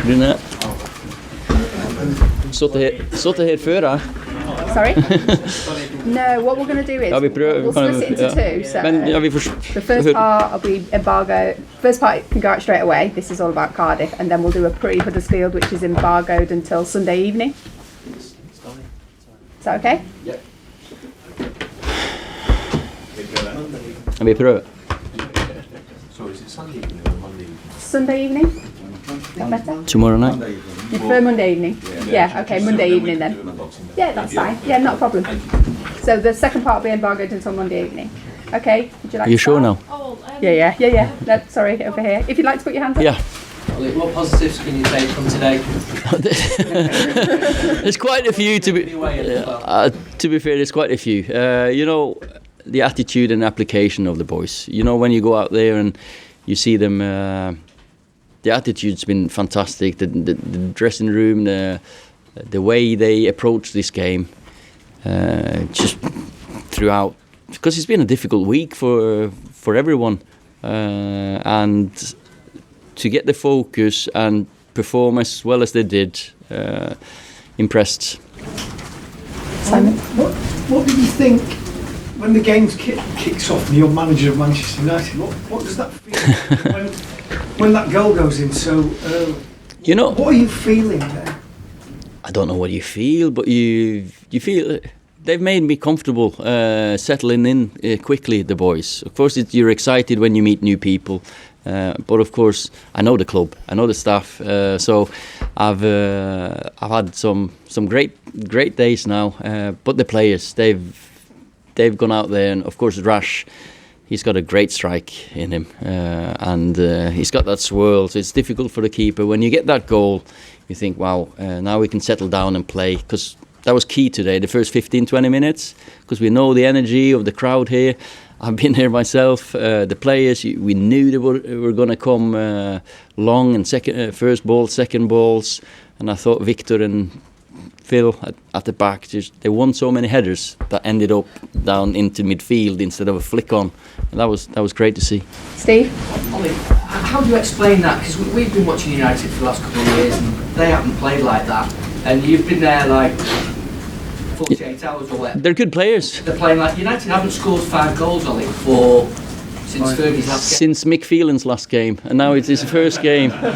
Doing that. Suttit helt før, da. Sorry? No, what we're going to do is we'll split it into two. So the first part will be embargo. First part can go out straight away. This is all about Cardiff, and then we'll do a pre-Huddersfield, which is embargoed until Sunday evening. Is that okay? Yep. Kan vi prøve? So is it Sunday evening or Monday evening? Sunday evening? That better? Tomorrow night? You prefer Monday evening? Yeah, okay, Monday evening then. Yeah, that's fine. Yeah, not a problem. So the second part will be embargoed until Monday evening. Okay, would you like Are you to sure start? now? Yeah. No, sorry, over here. If you'd like to put your hands up. Yeah. What positives can you take from today? There's quite a few to be fair, there's quite a few. You know, the attitude and application of the boys. You know, when you go out there and you see them, the attitude's been fantastic. The dressing room, the way they approach this game, just throughout, because it's been a difficult week for everyone, and to get the focus and perform as well as they did, impressed. Simon? What did you think when the game kicks off and you're manager of Manchester United? What does that feel when that goal goes in so early? You know, what are you feeling there? I don't know what you feel, but you feel they've made me comfortable, settling in quickly. The boys, of course, you're excited when you meet new people, but of course, I know the club, I know the staff, so I've had some great days now. But the players, they've gone out there, and of course, Rash, he's got a great strike in him, and he's got that swirl. So it's difficult for the keeper when you get that goal. You think, wow, now we can settle down and play, because that was key today, the first 15-20 minutes, because we know the energy of the crowd here. I've been here myself. The players, we knew they were going to come long and first ball, second balls, and I thought Victor and Phil at the back, they won so many headers that ended up down into midfield instead of a flick on, and that was great to see. Steve? Ollie, how do you explain that? Because we've been watching United for the last couple of years and they haven't played like that, and you've been there like 48 hours or whatever. They're good players. They're playing like United haven't scored 5 goals, Ollie, since Fergie's last game. Since Mick Phelan's last game, and now it's his first game. How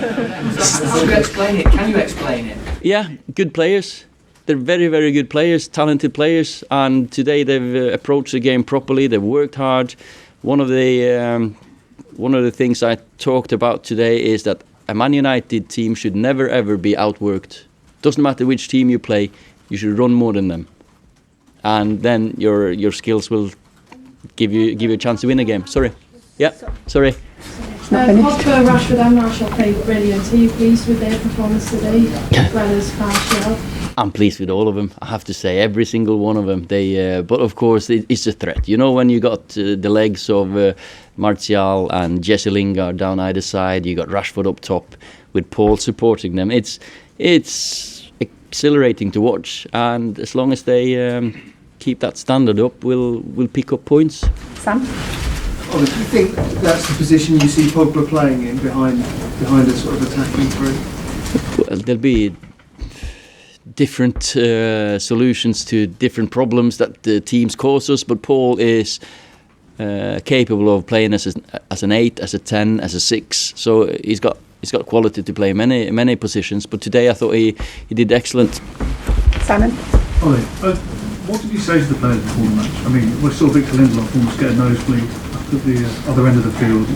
do you explain it? Can you explain it? Yeah, good players. They're very, very good players, talented players, and today they've approached the game properly. They've worked hard. One of the things I talked about today is that a Man United team should never ever be outworked. Doesn't matter which team you play, you should run more than them, and then your skills will give you a chance to win a game. Sorry. Pogba, Rashford and Marshall played brilliant. Are you pleased with their performance today, as well as Martial? I'm pleased with all of them. I have to say, every single one of them. But of course, it's a threat. You know, when you got the legs of Martial and Jesse Lingard down either side, you got Rashford up top with Paul supporting them. It's exhilarating to watch, and as long as they keep that standard up, we'll pick up points. Sam? Do you think that's the position you see Pogba playing in behind a sort of attacking three? Well, there'll be different solutions to different problems that the teams cause us, but Paul is capable of playing as an 8, as a 10, as a 6. So he's got quality to play many positions. But today I thought he did excellent. Simon? Ollie, what did you say to the players before the match? I mean, we saw Victor Lindelof almost get a nosebleed at the other end of the field.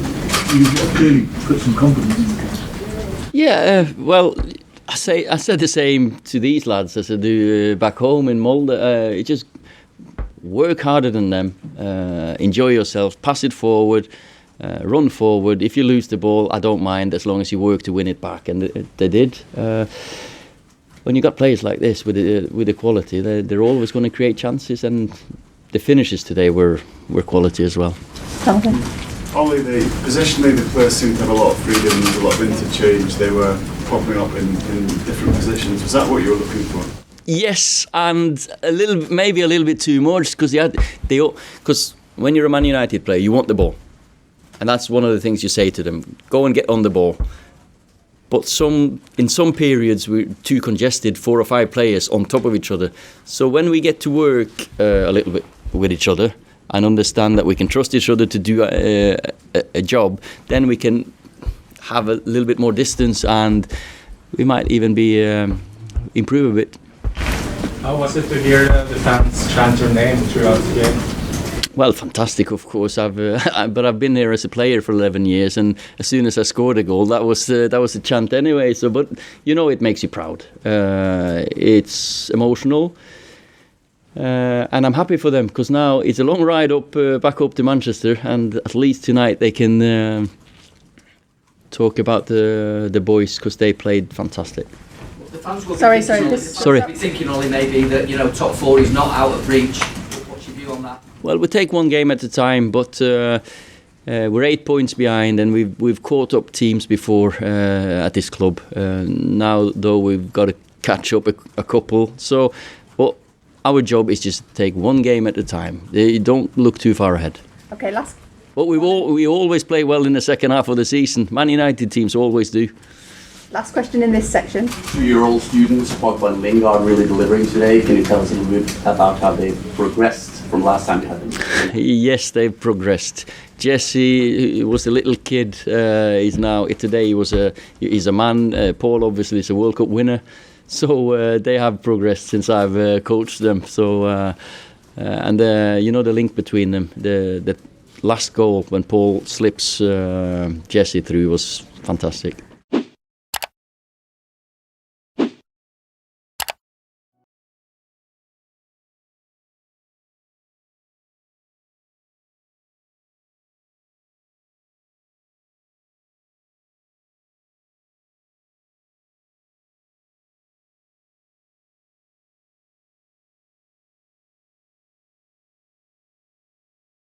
You clearly put some confidence in the game. Yeah, well, I said the same to these lads as I do back home in Molde. Just work harder than them, enjoy yourself, pass it forward, run forward. If you lose the ball, I don't mind, as long as you work to win it back, and they did. When you got players like this with the quality, they're always going to create chances, and the finishes today were quality as well. Jonathan? Only the positionally, the players seemed to have a lot of freedom. There was a lot of interchange. They were popping up in different positions. Was that what you were looking for? Yes, and maybe a little bit too much, because when you're a Man United player, you want the ball. And that's one of the things you say to them. Go and get on the ball. But in some periods, we're too congested, 4 or 5 players on top of each other. So when we get to work a little bit with each other and understand that we can trust each other to do a job, then we can have a little bit more distance, and we might even be improve a bit. How was it to hear the fans chant your name throughout the game? Well, fantastic, of course. But I've been here as a player for 11 years, and as soon as I scored a goal, that was a chant anyway. So, but it makes you proud. It's emotional, and I'm happy for them, because now it's a long ride back up to Manchester, and at least tonight they can talk about the boys, because they played fantastic. The fans will Sorry. be thinking, Ollie, maybe that top 4 is not out of reach. What's your view on that? Well, we take one game at a time, but we're 8 points behind, and we've caught up teams before at this club. Now, though, we've got to catch up a couple. So, our job is just to take one game at a time. You don't look too far ahead. Okay, last. But we always play well in the second half of the season. Man United teams always do. Last question in this section. 2-year-old students, Pogba and Lingard, really delivering today. Can you tell us a little bit about how they've progressed from last time you had them? Yes, they've progressed. Jesse was a little kid. Today he's a man. Paul obviously is a World Cup winner. So they have progressed since I've coached them. So the link between them, the last goal when Paul slips Jesse through was fantastic.